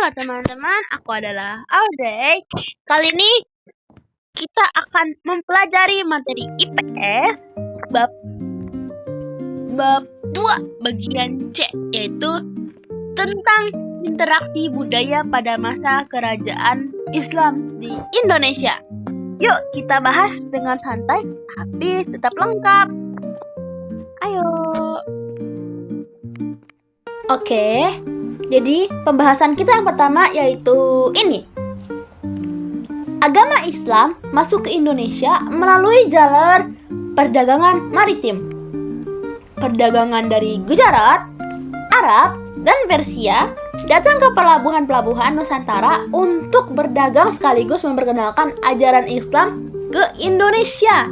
Halo teman-teman, aku adalah Audrey. Kali ini kita akan mempelajari materi IPS bab 2 bagian C, yaitu tentang interaksi budaya pada masa kerajaan Islam di Indonesia. Yuk kita bahas dengan santai tapi tetap lengkap. Ayo. Oke, jadi pembahasan kita yang pertama yaitu ini. Agama Islam masuk ke Indonesia melalui jalur perdagangan maritim. Perdagangan dari Gujarat, Arab, dan Persia datang ke pelabuhan-pelabuhan Nusantara untuk berdagang sekaligus memperkenalkan ajaran Islam ke Indonesia.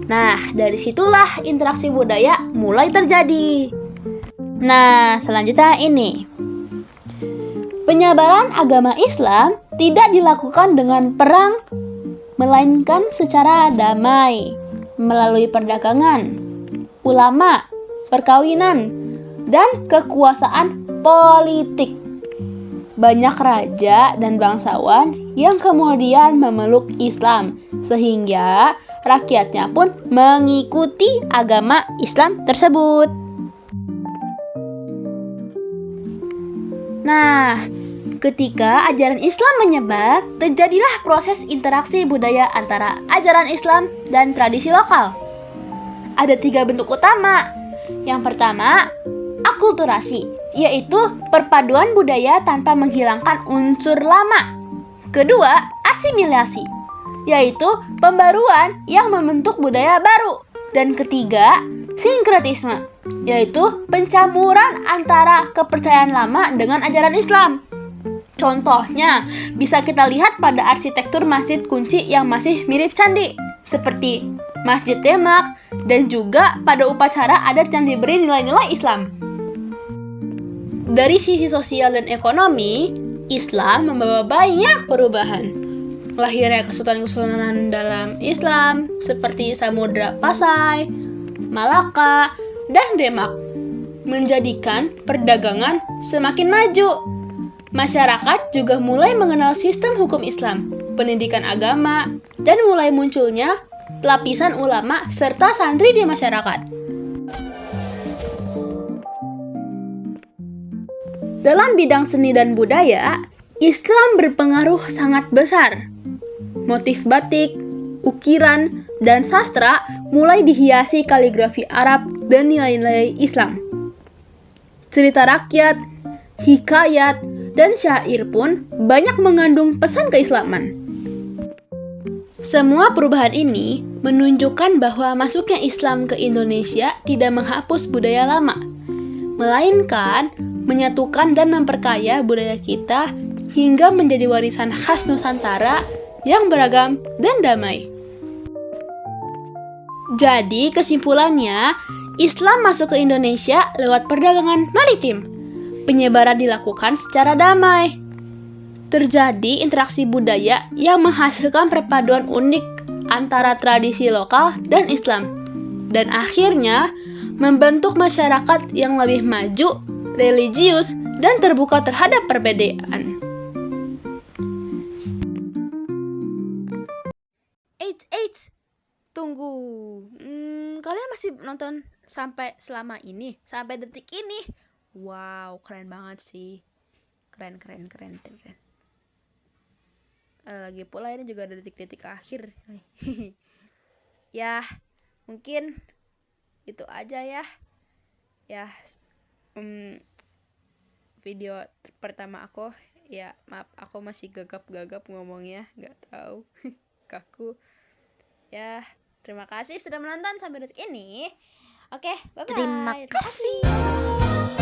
Nah, dari situlah interaksi budaya mulai terjadi. Nah, selanjutnya ini. Penyebaran agama Islam tidak dilakukan dengan perang, melainkan secara damai, melalui perdagangan, ulama, perkawinan, dan kekuasaan politik. Banyak raja dan bangsawan yang kemudian memeluk Islam, sehingga rakyatnya pun mengikuti agama Islam tersebut. Nah, ketika ajaran Islam menyebar, terjadilah proses interaksi budaya antara ajaran Islam dan tradisi lokal. Ada 3 bentuk utama. Yang pertama, akulturasi, yaitu perpaduan budaya tanpa menghilangkan unsur lama. Kedua, asimilasi, yaitu pembaruan yang membentuk budaya baru. Dan ketiga, sinkretisme, yaitu pencampuran antara kepercayaan lama dengan ajaran Islam. Contohnya, bisa kita lihat pada arsitektur masjid kunci yang masih mirip candi, seperti Masjid Demak, dan juga pada upacara adat yang diberi nilai-nilai Islam. Dari sisi sosial dan ekonomi, Islam membawa banyak perubahan. Lahirnya kesultanan-kesultanan dalam Islam seperti Samudra Pasai, Malaka, dan Demak menjadikan perdagangan semakin maju. Masyarakat juga mulai mengenal sistem hukum Islam, pendidikan agama, dan mulai munculnya lapisan ulama serta santri di masyarakat. Dalam bidang seni dan budaya, Islam berpengaruh sangat besar. Motif batik, ukiran, dan sastra mulai dihiasi kaligrafi Arab dan nilai-nilai Islam. Cerita rakyat, hikayat, dan syair pun banyak mengandung pesan keislaman. Semua perubahan ini menunjukkan bahwa masuknya Islam ke Indonesia tidak menghapus budaya lama, melainkan menyatukan dan memperkaya budaya kita hingga menjadi warisan khas Nusantara yang beragam dan damai. Jadi kesimpulannya, Islam masuk ke Indonesia lewat perdagangan maritim. Penyebaran dilakukan secara damai. Terjadi interaksi budaya yang menghasilkan perpaduan unik antara tradisi lokal dan Islam. Dan akhirnya membentuk masyarakat yang lebih maju, religius, dan terbuka terhadap perbedaan. Tunggu, kalian masih nonton sampai selama ini, sampai detik ini? Wow, keren banget sih. Keren. Lagi pula ini juga ada detik-detik akhir. Ya, mungkin itu aja ya. Video pertama aku, ya maaf aku masih gagap-gagap ngomongnya, nggak tahu, kaku. Ya, terima kasih sudah menonton sampai detik ini. Oke, bye-bye. Terima kasih.